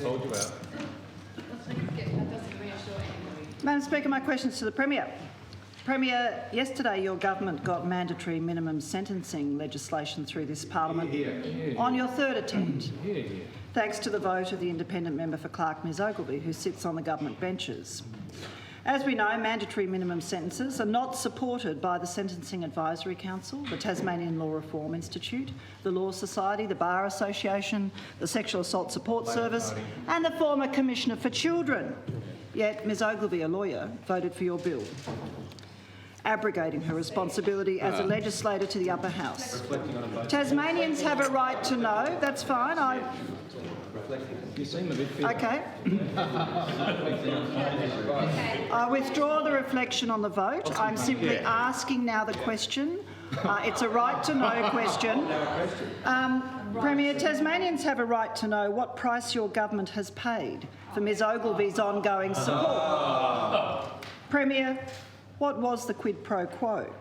Told you out. Madam Speaker, my question is to the Premier. Premier, yesterday your government got mandatory minimum sentencing legislation through this parliament on your third attempt, thanks to the vote of the independent member for Clark, Ms Ogilvie, who sits on the government benches. As we know, mandatory minimum sentences are not supported by the Sentencing Advisory Council, the Tasmanian Law Reform Institute, the Law Society, the Bar Association, the Sexual Assault Support Service and the former Commissioner for Children. Yet Ms Ogilvie, a lawyer, voted for your bill, abrogating her responsibility as a legislator to the upper house. Tasmanians have a right to know. That's fine. Okay. I withdraw the reflection on the vote. I'm simply asking now the question. It's a right to know question. Premier, Tasmanians have a right to know what price your government has paid for Ms Ogilvie's ongoing support. Premier, what was the quid pro quo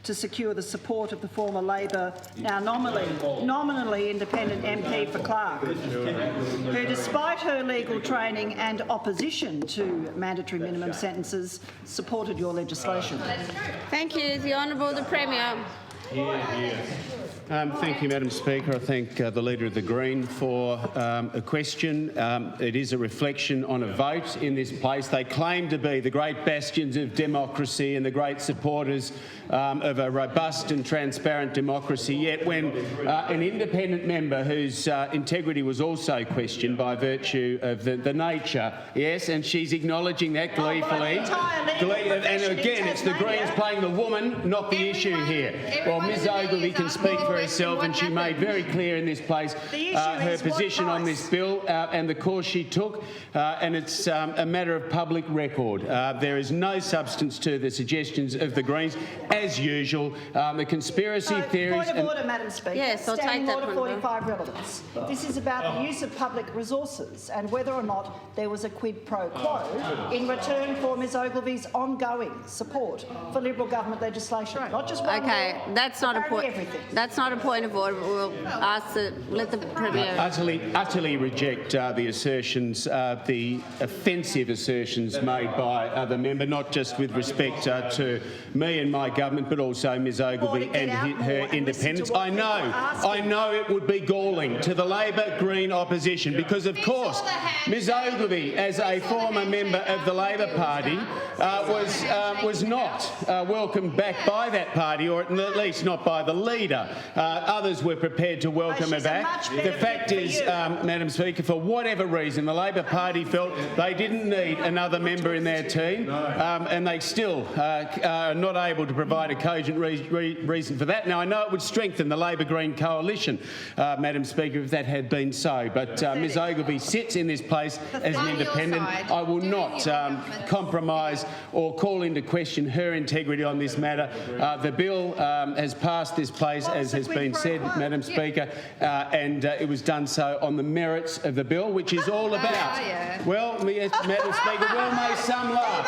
to secure the support of the former Labor, now nominally independent MP for Clark, who, despite her legal training and opposition to mandatory minimum sentences, supported your legislation? Thank you. The Honourable the Premier. Thank you, Madam Speaker. I thank the Leader of the Green for a question. It is a reflection on a vote in this place. They claim to be the great bastions of democracy and the great supporters of a robust and transparent democracy, yet when an independent member whose integrity was also questioned by virtue of the nature, yes, and she's acknowledging that gleefully. And again, it's the Greens playing the woman, not the issue here. Well, Ms Ogilvie can speak for herself, and she made very clear in this place her position on this bill and the course she took, and it's a matter of public record. There is no substance to the suggestions of the Greens, as usual. The conspiracy theories... Point of order, Madam Speaker. Yes, I'll take that. Order 45 relevance. This is about the use of public resources and whether or not there was a quid pro quo in return for Ms Ogilvie's ongoing support for Liberal government legislation. Not just one. Okay, that's not a point. That's not a point of order. We'll let the Premier. Utterly reject the assertions, the offensive assertions made by the member, not just with respect to me and my government, but also Ms Ogilvie and her independence. I know it would be galling to the Labor Green opposition because, of course, Ms Ogilvie, as a former member of the Labor Party, was not welcomed back by that party, or at least not by the leader. Others were prepared to welcome her back. The fact is, Madam Speaker, for whatever reason, the Labor Party felt they didn't need another member in their team, and they still are not able to provide a cogent reason for that. Now, I know it would strengthen the Labor-Green coalition, Madam Speaker, if that had been so, but Ms Ogilvie sits in this place as an independent. I will not compromise or call into question her integrity on this matter. The bill has passed this place, as has been said, Madam Speaker, and it was done so on the merits of the bill, which is all about, well, Madam Speaker, well may some laugh,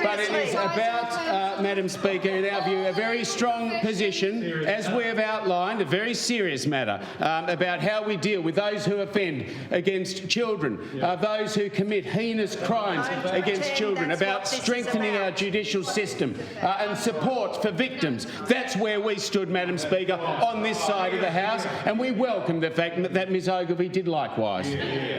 but it is about, Madam Speaker, in our view, a very strong position, as we have outlined, a very serious matter about how we deal with those who offend against children, those who commit heinous crimes against children, about strengthening our judicial system and support for victims. That's where we stood, Madam Speaker, on this side of the House, and we welcome the fact that Ms Ogilvie did likewise.